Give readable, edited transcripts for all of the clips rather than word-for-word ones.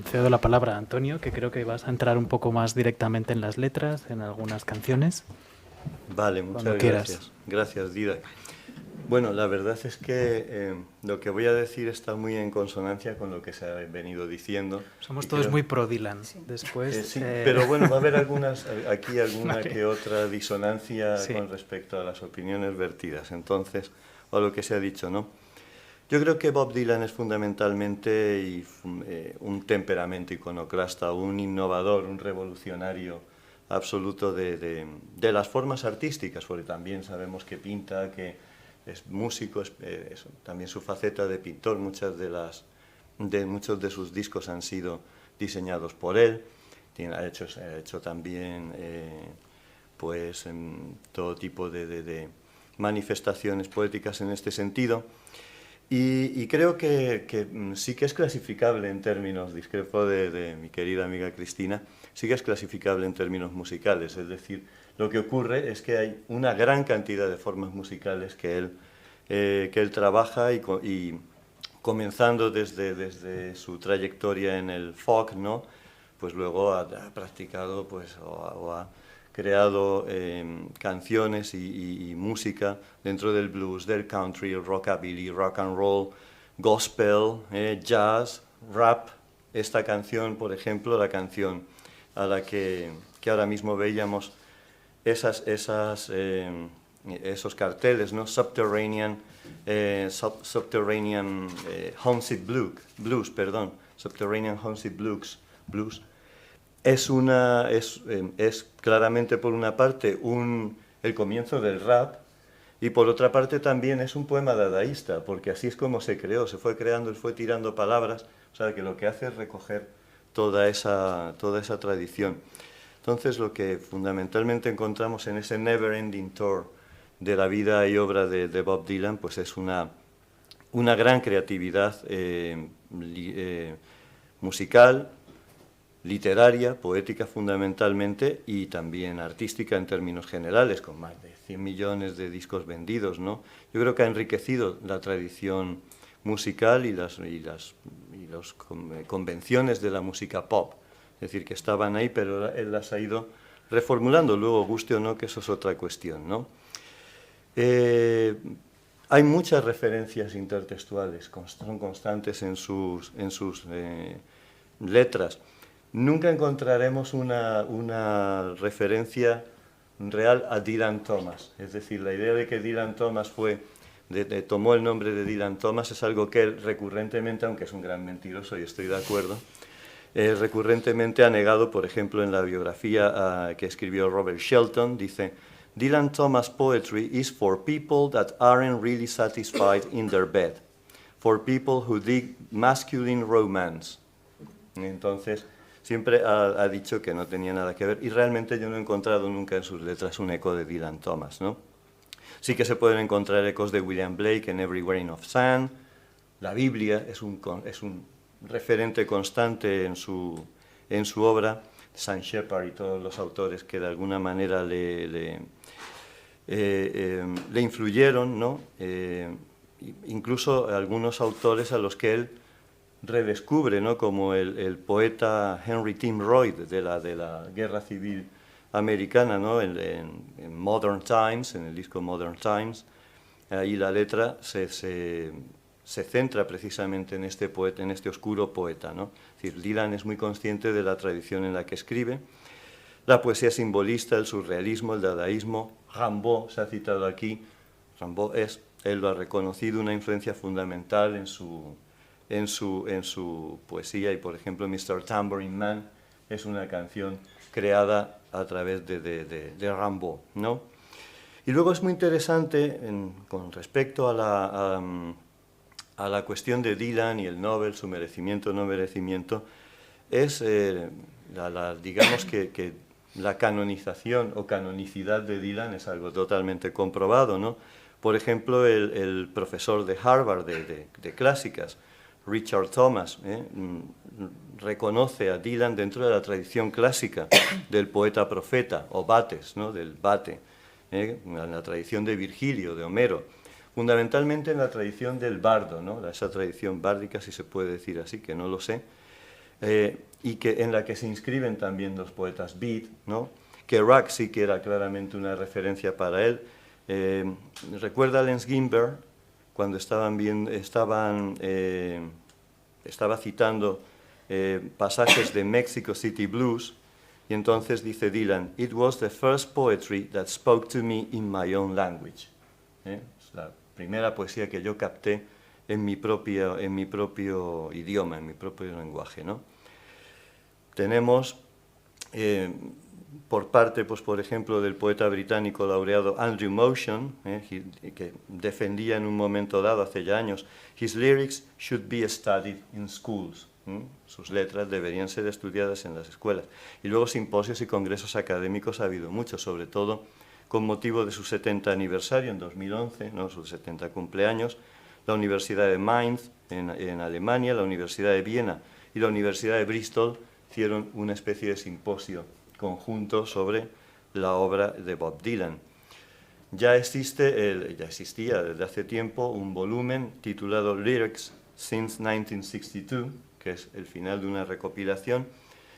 cedo la palabra a Antonio, que creo que vas a entrar un poco más directamente en las letras, en algunas canciones. Vale, Cuando muchas quieras. gracias. Gracias, Didac. Bueno, la verdad es que lo que voy a decir está muy en consonancia con lo que se ha venido diciendo. Somos Y todos creo, muy pro Dylan. Después. sí, pero bueno, va a haber aquí alguna Vale. que otra disonancia Sí. con respecto a las opiniones vertidas. Entonces, o a lo que se ha dicho, ¿no? Yo creo que Bob Dylan es fundamentalmente un temperamento iconoclasta, un innovador, un revolucionario absoluto de las formas artísticas, porque también sabemos que pinta, que es músico, también su faceta de pintor, muchos de sus discos han sido diseñados por él, ha hecho también todo tipo de manifestaciones poéticas en este sentido. Y creo que sí que es clasificable en términos, discrepo de mi querida amiga Cristina, sí que es clasificable en términos musicales. Es decir, lo que ocurre es que hay una gran cantidad de formas musicales que él trabaja y comenzando desde su trayectoria en el folk, ¿no? Pues luego ha practicado pues, o ha creado canciones y música dentro del blues, del country, el rockabilly, rock and roll, gospel, jazz, rap. Esta canción, por ejemplo, la canción a la que ahora mismo veíamos esos carteles, ¿no? Subterranean Homesick Blues, perdón, Subterranean Homesick Blues. Es claramente, por una parte, el comienzo del rap, y por otra parte también es un poema dadaísta, porque así es como se creó, se fue creando, fue tirando palabras, o sea, que lo que hace es recoger toda esa tradición. Entonces, lo que fundamentalmente encontramos en ese Never Ending Tour de la vida y obra de Bob Dylan, pues es una gran creatividad musical, literaria, poética fundamentalmente, y también artística en términos generales, con más de 100 millones de discos vendidos, ¿no? Yo creo que ha enriquecido la tradición musical y las convenciones de la música pop. Es decir, que estaban ahí, pero él las ha ido reformulando, luego guste o no, que eso es otra cuestión, ¿no? Hay muchas referencias intertextuales, son constantes en sus letras. Nunca encontraremos una referencia real a Dylan Thomas. Es decir, la idea de que Dylan Thomas tomó el nombre de Dylan Thomas es algo que él recurrentemente, aunque es un gran mentiroso y estoy de acuerdo, recurrentemente ha negado. Por ejemplo, en la biografía que escribió Robert Shelton, dice: Dylan Thomas poetry is for people that aren't really satisfied in their bed, for people who dig masculine romance. Entonces, siempre ha dicho que no tenía nada que ver, y realmente yo no he encontrado nunca en sus letras un eco de Dylan Thomas, ¿no? Sí que se pueden encontrar ecos de William Blake en Every Grain of Sand. La Biblia es un referente constante en su obra. Sam Shepard y todos los autores que de alguna manera le influyeron, ¿no? Incluso algunos autores a los que él redescubre, ¿no? Como el poeta Henry Tim Lloyd de la Guerra Civil Americana, ¿no? En Modern Times, en el disco Modern Times. Ahí la letra se centra precisamente en este poeta, en este oscuro poeta, ¿no? Es decir, Dylan es muy consciente de la tradición en la que escribe. La poesía simbolista, el surrealismo, el dadaísmo. Rimbaud se ha citado aquí. Rimbaud él lo ha reconocido, una influencia fundamental en su poesía, y por ejemplo Mr. Tambourine Man es una canción creada a través de Rimbaud, ¿no? Y luego es muy interesante con respecto a la cuestión de Dylan y el Nobel, su merecimiento o no merecimiento, es digamos que la canonización o canonicidad de Dylan es algo totalmente comprobado, ¿no? Por ejemplo, el profesor de Harvard de clásicas, Richard Thomas, reconoce a Dylan dentro de la tradición clásica del poeta profeta, o Bates, ¿no? Del Bate, en la tradición de Virgilio, de Homero, fundamentalmente en la tradición del bardo, ¿no? Esa tradición bárdica, si se puede decir así, que no lo sé, y en la que se inscriben también los poetas beat, ¿no? Kerouac sí que era claramente una referencia para él. Recuerda Allen Ginsberg, cuando estaba citando pasajes de Mexico City Blues, y entonces dice Dylan, "It was the first poetry that spoke to me in my own language". Es la primera poesía que yo capté en mi propio idioma, en mi propio lenguaje, ¿no? Tenemos, por parte, pues, por ejemplo, del poeta británico laureado Andrew Motion, que defendía en un momento dado, hace ya años, "His lyrics should be studied in schools". Sus letras deberían ser estudiadas en las escuelas. Y luego simposios y congresos académicos ha habido muchos, sobre todo con motivo de su 70 aniversario en 2011, ¿no? Sus 70 cumpleaños. La Universidad de Mainz en Alemania, la Universidad de Viena y la Universidad de Bristol hicieron una especie de simposio conjunto sobre la obra de Bob Dylan. Ya existía desde hace tiempo un volumen titulado Lyrics Since 1962, que es el final de una recopilación,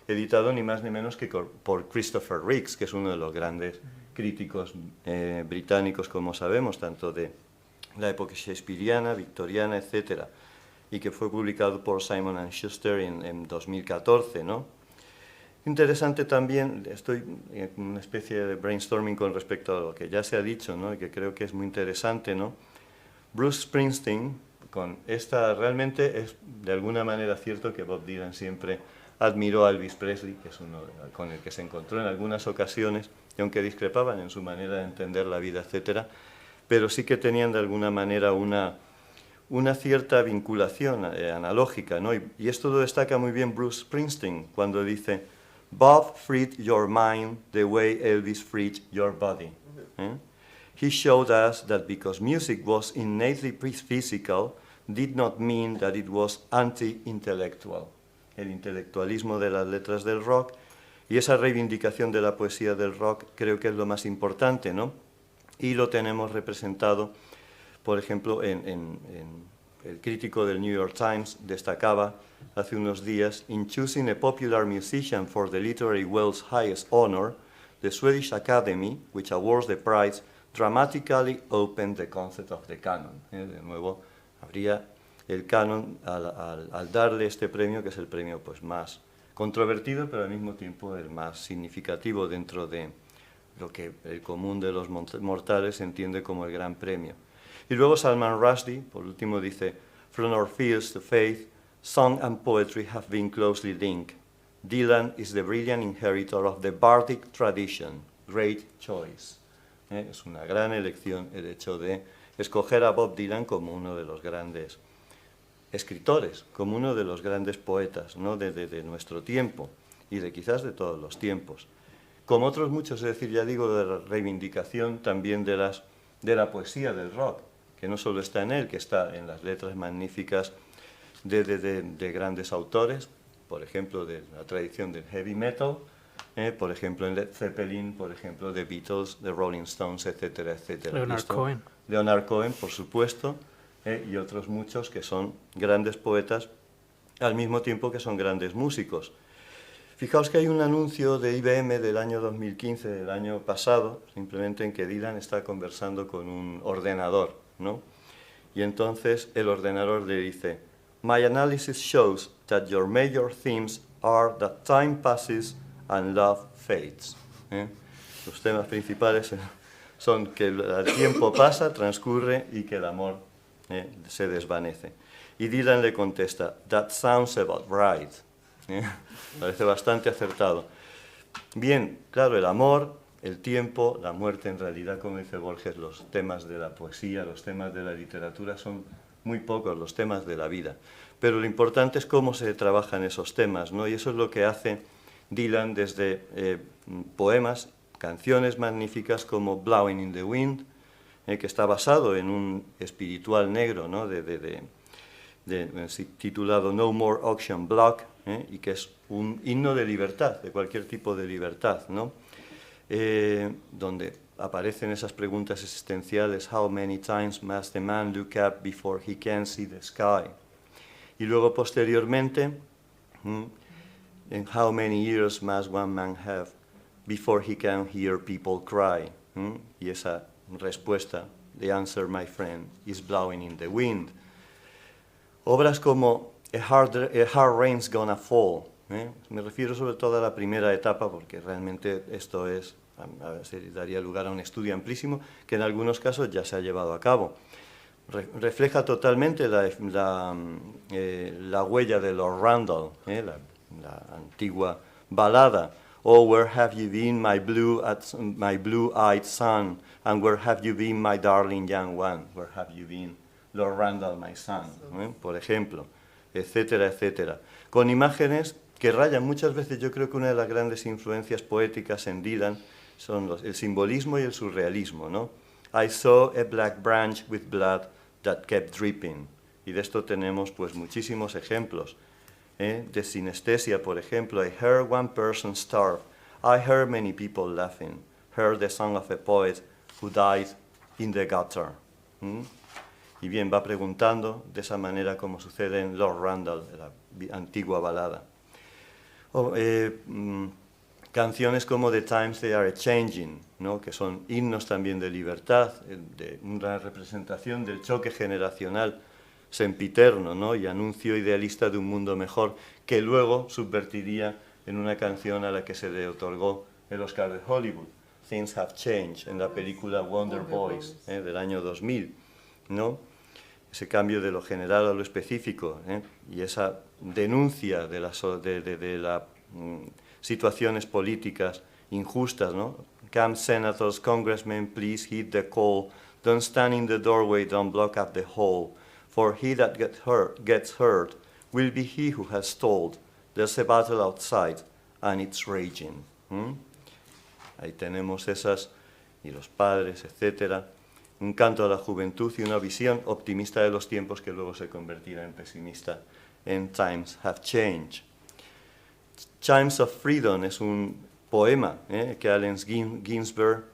editado ni más ni menos que por Christopher Riggs, que es uno de los grandes críticos británicos, como sabemos, tanto de la época shakespeariana, victoriana, etc., y que fue publicado por Simon & Schuster en 2014, ¿no? Interesante también, estoy en una especie de brainstorming con respecto a lo que ya se ha dicho, ¿no? Y que creo que es muy interesante, ¿no? Bruce Springsteen, con esta, realmente es de alguna manera cierto que Bob Dylan siempre admiró a Elvis Presley, que es uno con el que se encontró en algunas ocasiones, y aunque discrepaban en su manera de entender la vida, etcétera, pero sí que tenían de alguna manera una cierta vinculación analógica, ¿no? Y esto lo destaca muy bien Bruce Springsteen cuando dice: "Bob freed your mind the way Elvis freed your body". He showed us that because music was innately physical, did not mean that it was anti-intellectual. El intelectualismo de las letras del rock y esa reivindicación de la poesía del rock creo que es lo más importante, ¿no? Y lo tenemos representado, por ejemplo, en el crítico del New York Times destacaba hace unos días: "In choosing a popular musician for the literary world's highest honor, the Swedish Academy, which awards the prize, dramatically opened the concept of the canon". De nuevo, habría el canon al darle este premio, que es el premio pues más controvertido, pero al mismo tiempo el más significativo dentro de lo que el común de los mortales entiende como el gran premio. Y luego Salman Rushdie, por último, dice: "From our fields to faith, song and poetry have been closely linked. Dylan is the brilliant inheritor of the bardic tradition. Great choice". Es una gran elección el hecho de escoger a Bob Dylan como uno de los grandes escritores, como uno de los grandes poetas, ¿no? de nuestro tiempo y de quizás de todos los tiempos. Como otros muchos, es decir, ya digo, de la reivindicación también de la poesía del rock, que no solo está en él, que está en las letras magníficas de grandes autores, por ejemplo, de la tradición del heavy metal, por ejemplo, en Led Zeppelin, por ejemplo, de Beatles, de Rolling Stones, etcétera, etcétera. Leonard Cohen. Leonard Cohen, por supuesto, y otros muchos que son grandes poetas al mismo tiempo que son grandes músicos. Fijaos que hay un anuncio de IBM del año 2015, del año pasado, simplemente en que Dylan está conversando con un ordenador, ¿no? Y entonces el ordenador le dice: "My analysis shows that your major themes are that time passes and love fades". Los temas principales son que el tiempo pasa, transcurre y que el amor se desvanece. Y Dylan le contesta: "That sounds about right". Parece bastante acertado. Bien, claro, el amor, el tiempo, la muerte, en realidad, como dice Borges, los temas de la poesía, los temas de la literatura son muy pocos, los temas de la vida. Pero lo importante es cómo se trabajan esos temas, ¿no? Y eso es lo que hace Dylan desde poemas, canciones magníficas como Blowing in the Wind, que está basado en un espiritual negro, ¿no? Titulado No More Auction Block, y que es un himno de libertad, de cualquier tipo de libertad, ¿no? Donde aparecen esas preguntas existenciales: "How many times must a man look up before he can see the sky?". Y luego, posteriormente, And how many years must one man have before he can hear people cry? Y esa respuesta, the answer, my friend, is blowing in the wind. Obras como A Hard Rain's Gonna Fall. Me refiero sobre todo a la primera etapa porque realmente esto es, se daría lugar a un estudio amplísimo que en algunos casos ya se ha llevado a cabo. Refleja totalmente la huella de Lord Randall, la antigua balada. Oh, where have you been, my blue-eyed son? And where have you been, my darling young one? Where have you been, Lord Randall, my son? Por ejemplo, etcétera, etcétera. Con imágenes que rayan muchas veces, yo creo que una de las grandes influencias poéticas en Dylan son el simbolismo y el surrealismo, ¿no? I saw a black branch with blood that kept dripping. Y de esto tenemos pues muchísimos ejemplos. De sinestesia, por ejemplo, I heard one person starve. I heard many people laughing. Heard the song of a poet who died in the gutter. Y bien, va preguntando de esa manera como sucede en Lord Randall, la antigua balada. Canciones como The Times They Are Changing, ¿no? Que son himnos también de libertad, de una representación del choque generacional sempiterno, ¿no? Y anuncio idealista de un mundo mejor, que luego subvertiría en una canción a la que se le otorgó el Oscar de Hollywood, Things Have Changed, en la película Wonder Boys, del año 2000, ¿no? Ese cambio de lo general a lo específico, y esa denuncia de las situaciones políticas injustas, ¿no? Come senators, congressmen, please heed the call. Don't stand in the doorway, don't block up the hall. For he that gets hurt will be he who has told. There's a battle outside, and it's raging. Ahí tenemos esas, y los padres, etcétera. Un canto a la juventud y una visión optimista de los tiempos que luego se convertirá en pesimista en Times Have Changed. Chimes of Freedom es un poema que Allen Ginsberg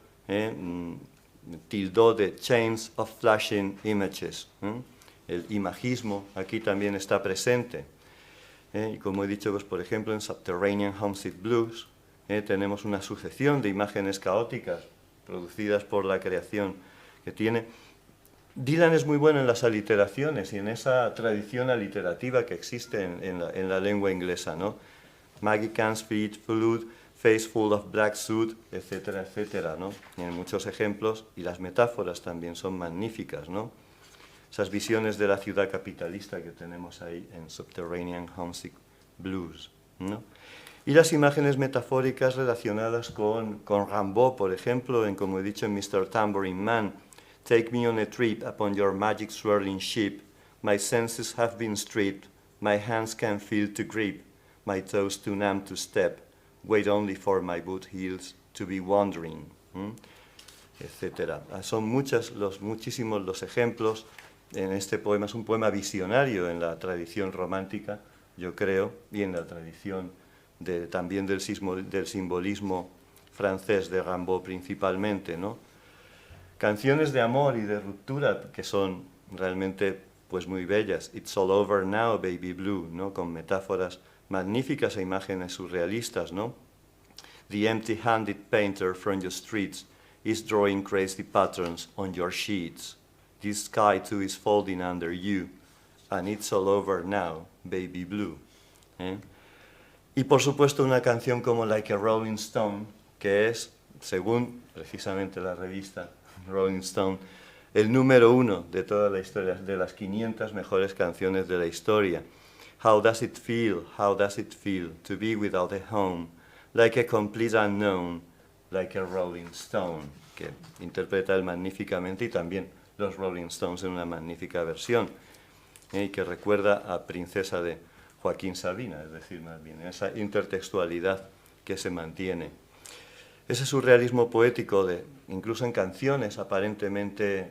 tildó de Chains of Flashing Images. El imagismo aquí también está presente. Y como he dicho, pues, por ejemplo, en Subterranean Homesick Blues tenemos una sucesión de imágenes caóticas producidas por la creación que tiene. Dylan es muy bueno en las aliteraciones y en esa tradición aliterativa que existe en la lengua inglesa, ¿no? Maggie Can's feet, flood, face full of black soot, etcétera, etcétera, ¿no? Y en muchos ejemplos, y las metáforas también son magníficas, ¿no? Esas visiones de la ciudad capitalista que tenemos ahí en Subterranean Homesick Blues, ¿no? Y las imágenes metafóricas relacionadas con Rimbaud, por ejemplo, como he dicho en Mr. Tambourine Man, Take me on a trip upon your magic swirling ship, my senses have been stripped, my hands can feel to grip, my toes too numb to step, wait only for my boot heels to be wandering, etc. Son muchísimos los ejemplos en este poema. Es un poema visionario en la tradición romántica, yo creo, y en la tradición también del simbolismo francés de Rimbaud principalmente, ¿no? Canciones de amor y de ruptura que son realmente pues muy bellas. It's all over now, baby blue, ¿no? Con metáforas magníficas e imágenes surrealistas, ¿no? The empty-handed painter from your streets is drawing crazy patterns on your sheets. This sky too is folding under you, and it's all over now, baby blue. Y por supuesto una canción como Like a Rolling Stone, que es, según precisamente la revista Rolling Stone, el número 1 de toda la historia, de las 500 mejores canciones de la historia. How does it feel to be without a home, like a complete unknown, like a Rolling Stone, que interpreta él magníficamente, y también los Rolling Stones en una magnífica versión, y que recuerda a Princesa de Joaquín Sabina, es decir, más bien esa intertextualidad que se mantiene. Ese surrealismo poético, incluso en canciones aparentemente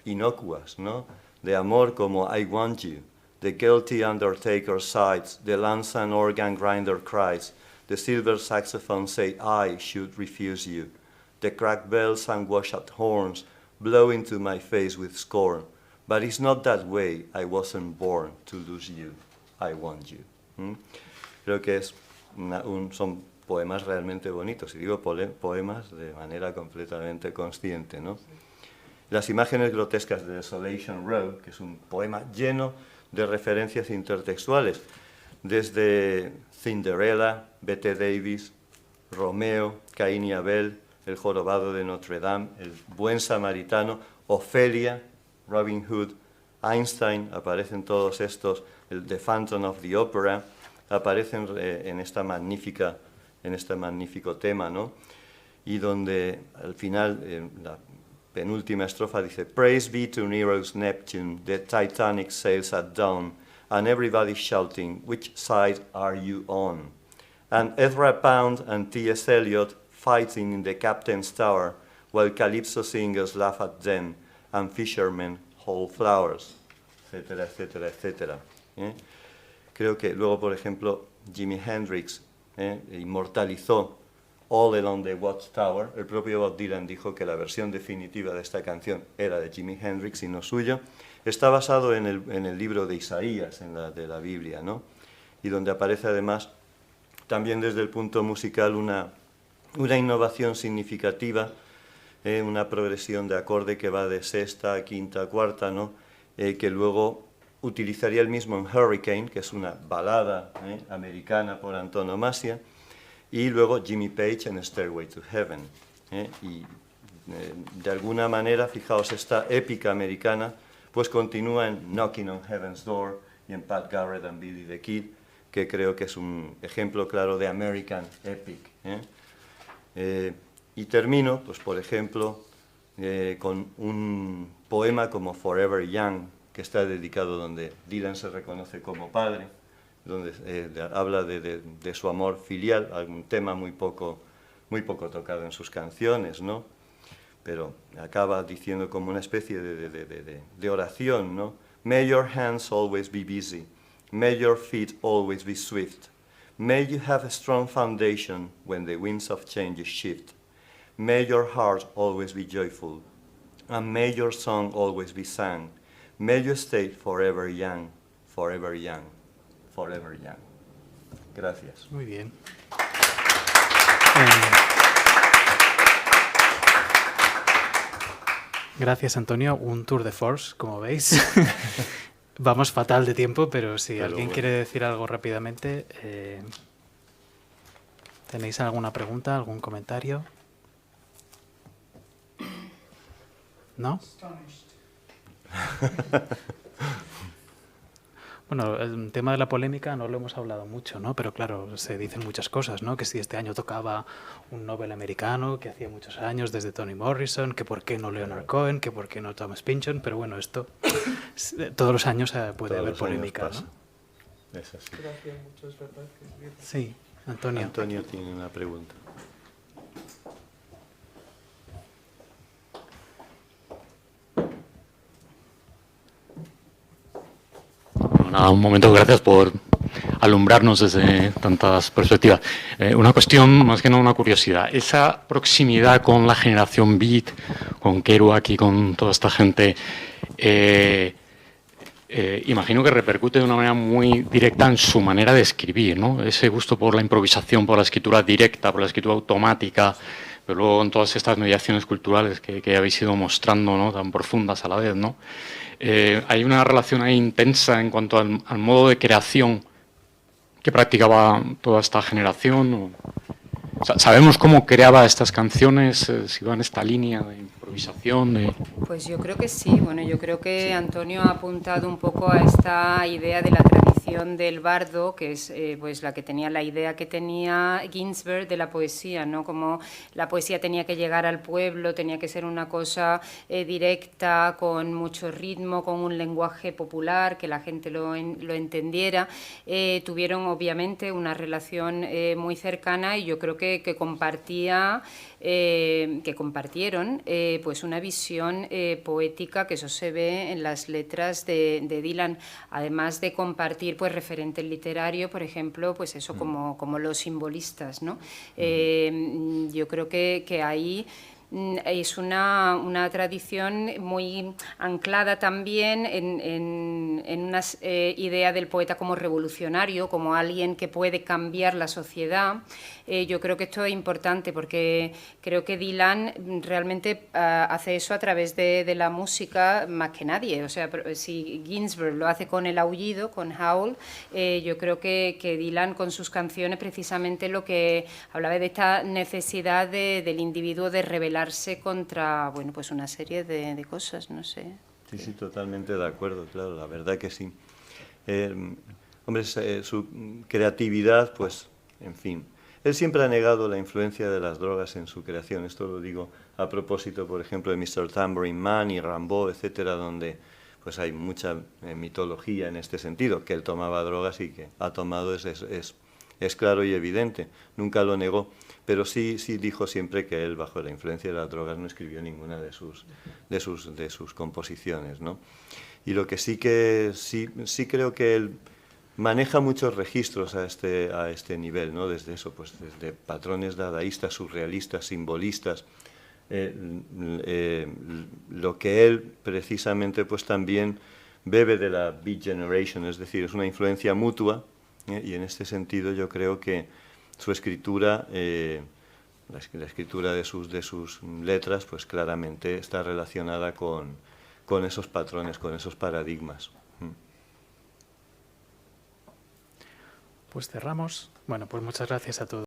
inocuas, ¿no? De amor como I Want You, the guilty undertaker sighs, the Lansan organ grinder cries, the silver saxophone say I should refuse you, the cracked bells and washed horns blow into my face with scorn, but it's not that way, I wasn't born to lose you, I want you. Creo que es son poemas realmente bonitos, y digo poemas de manera completamente consciente, ¿no? Las imágenes grotescas de Desolation Row, que es un poema lleno de referencias intertextuales, desde Cinderella, Bette Davis, Romeo, Caín y Abel, El jorobado de Notre Dame, El buen samaritano, Ofelia, Robin Hood, Einstein, aparecen todos estos, el The Phantom of the Opera, aparecen en este magnífico tema, ¿no? Y donde al final, la penúltima estrofa dice: Praise be to Nero's Neptune, the Titanic sails at dawn, and everybody shouting, which side are you on? And Ezra Pound and T.S. Eliot fighting in the captain's tower, while calypso singers laugh at them, and fishermen hold flowers, etcétera, etcétera, etcétera. Creo que luego, por ejemplo, Jimi Hendrix inmortalizó All Along the Watchtower. El propio Bob Dylan dijo que la versión definitiva de esta canción era de Jimi Hendrix y no suyo. Está basado en el libro de Isaías, de la Biblia, ¿no? Y donde aparece además también desde el punto musical una innovación significativa, una progresión de acorde que va de sexta a quinta a cuarta, ¿no? Que luego utilizaría el mismo en Hurricane, que es una balada americana por antonomasia, y luego Jimmy Page en Stairway to Heaven. De alguna manera, fijaos, esta épica americana pues continúa en Knocking on Heaven's Door y en Pat Garrett and Billy the Kid, que creo que es un ejemplo claro de American Epic. Y termino, pues por ejemplo, con un poema como Forever Young, que está dedicado donde Dylan se reconoce como padre, donde habla de su amor filial, algún tema muy poco tocado en sus canciones, ¿no? Pero acaba diciendo como una especie de oración, ¿no? May your hands always be busy, may your feet always be swift, may you have a strong foundation when the winds of change shift, may your heart always be joyful, and may your song always be sung, may you stay forever young, forever young, forever young. Gracias. Muy bien. Gracias, Antonio. Un tour de force, como veis. Vamos fatal de tiempo, pero si alguien quiere decir algo rápidamente, ¿tenéis alguna pregunta, algún comentario? ¿No? Bueno, el tema de la polémica no lo hemos hablado mucho, ¿no? Pero claro, se dicen muchas cosas, ¿no? Que si este año tocaba un Nobel americano, que hacía muchos años, desde Toni Morrison, que por qué no Leonard Cohen, que por qué no Thomas Pynchon, pero bueno, esto todos los años puede haber polémica, ¿no? Es así. Gracias, muchas gracias. Sí, Antonio. Antonio tiene una pregunta. Nada, un momento, gracias por alumbrarnos desde tantas perspectivas. Una cuestión, más que nada una curiosidad. Esa proximidad con la generación beat, con Kerouac y con toda esta gente, imagino que repercute de una manera muy directa en su manera de escribir, ¿no? Ese gusto por la improvisación, por la escritura directa, por la escritura automática, pero luego con todas estas mediaciones culturales que habéis ido mostrando, ¿no? Tan profundas a la vez, ¿no? Hay una relación ahí intensa en cuanto al modo de creación que practicaba toda esta generación. ¿Sabemos cómo creaba estas canciones? Si va en esta línea de improvisación. Pues yo creo que sí. Bueno, yo creo que Antonio ha apuntado un poco a esta idea de la tradición del bardo, que es pues la que tenía la idea que tenía Ginsberg de la poesía, ¿no? Como la poesía tenía que llegar al pueblo, tenía que ser una cosa directa, con mucho ritmo, con un lenguaje popular, que la gente lo entendiera. Tuvieron obviamente una relación muy cercana y yo creo que compartieron pues una visión poética, que eso se ve en las letras de Dylan, además de compartir pues referentes literarios, por ejemplo, pues eso como los simbolistas, ¿no? Yo creo que ahí es una tradición muy anclada también en una idea del poeta como revolucionario, como alguien que puede cambiar la sociedad. Yo creo que esto es importante porque creo que Dylan realmente hace eso a través de la música más que nadie. O sea, si Ginsberg lo hace con El aullido, con Howl, yo creo que Dylan con sus canciones precisamente lo que hablaba de esta necesidad del individuo de rebelarse contra, bueno, pues una serie de cosas, no sé. Sí, sí, totalmente de acuerdo, claro, la verdad que sí. Hombre, su creatividad, pues, en fin. Él siempre ha negado la influencia de las drogas en su creación. Esto lo digo a propósito, por ejemplo, de Mr. Tambourine Man y Rimbaud, etcétera, donde pues hay mucha mitología en este sentido, que él tomaba drogas y que ha tomado es claro y evidente. Nunca lo negó, pero sí dijo siempre que él, bajo la influencia de las drogas, no escribió ninguna de sus composiciones, ¿no? Y lo que sí creo que él maneja muchos registros a este nivel, ¿no? Desde eso, pues desde patrones dadaístas, surrealistas, simbolistas, lo que él precisamente pues también bebe de la Beat Generation, es decir, es una influencia mutua, y en este sentido yo creo que su escritura, la escritura de sus letras, pues claramente está relacionada con esos patrones, con esos paradigmas. Pues cerramos. Bueno, pues muchas gracias a todos.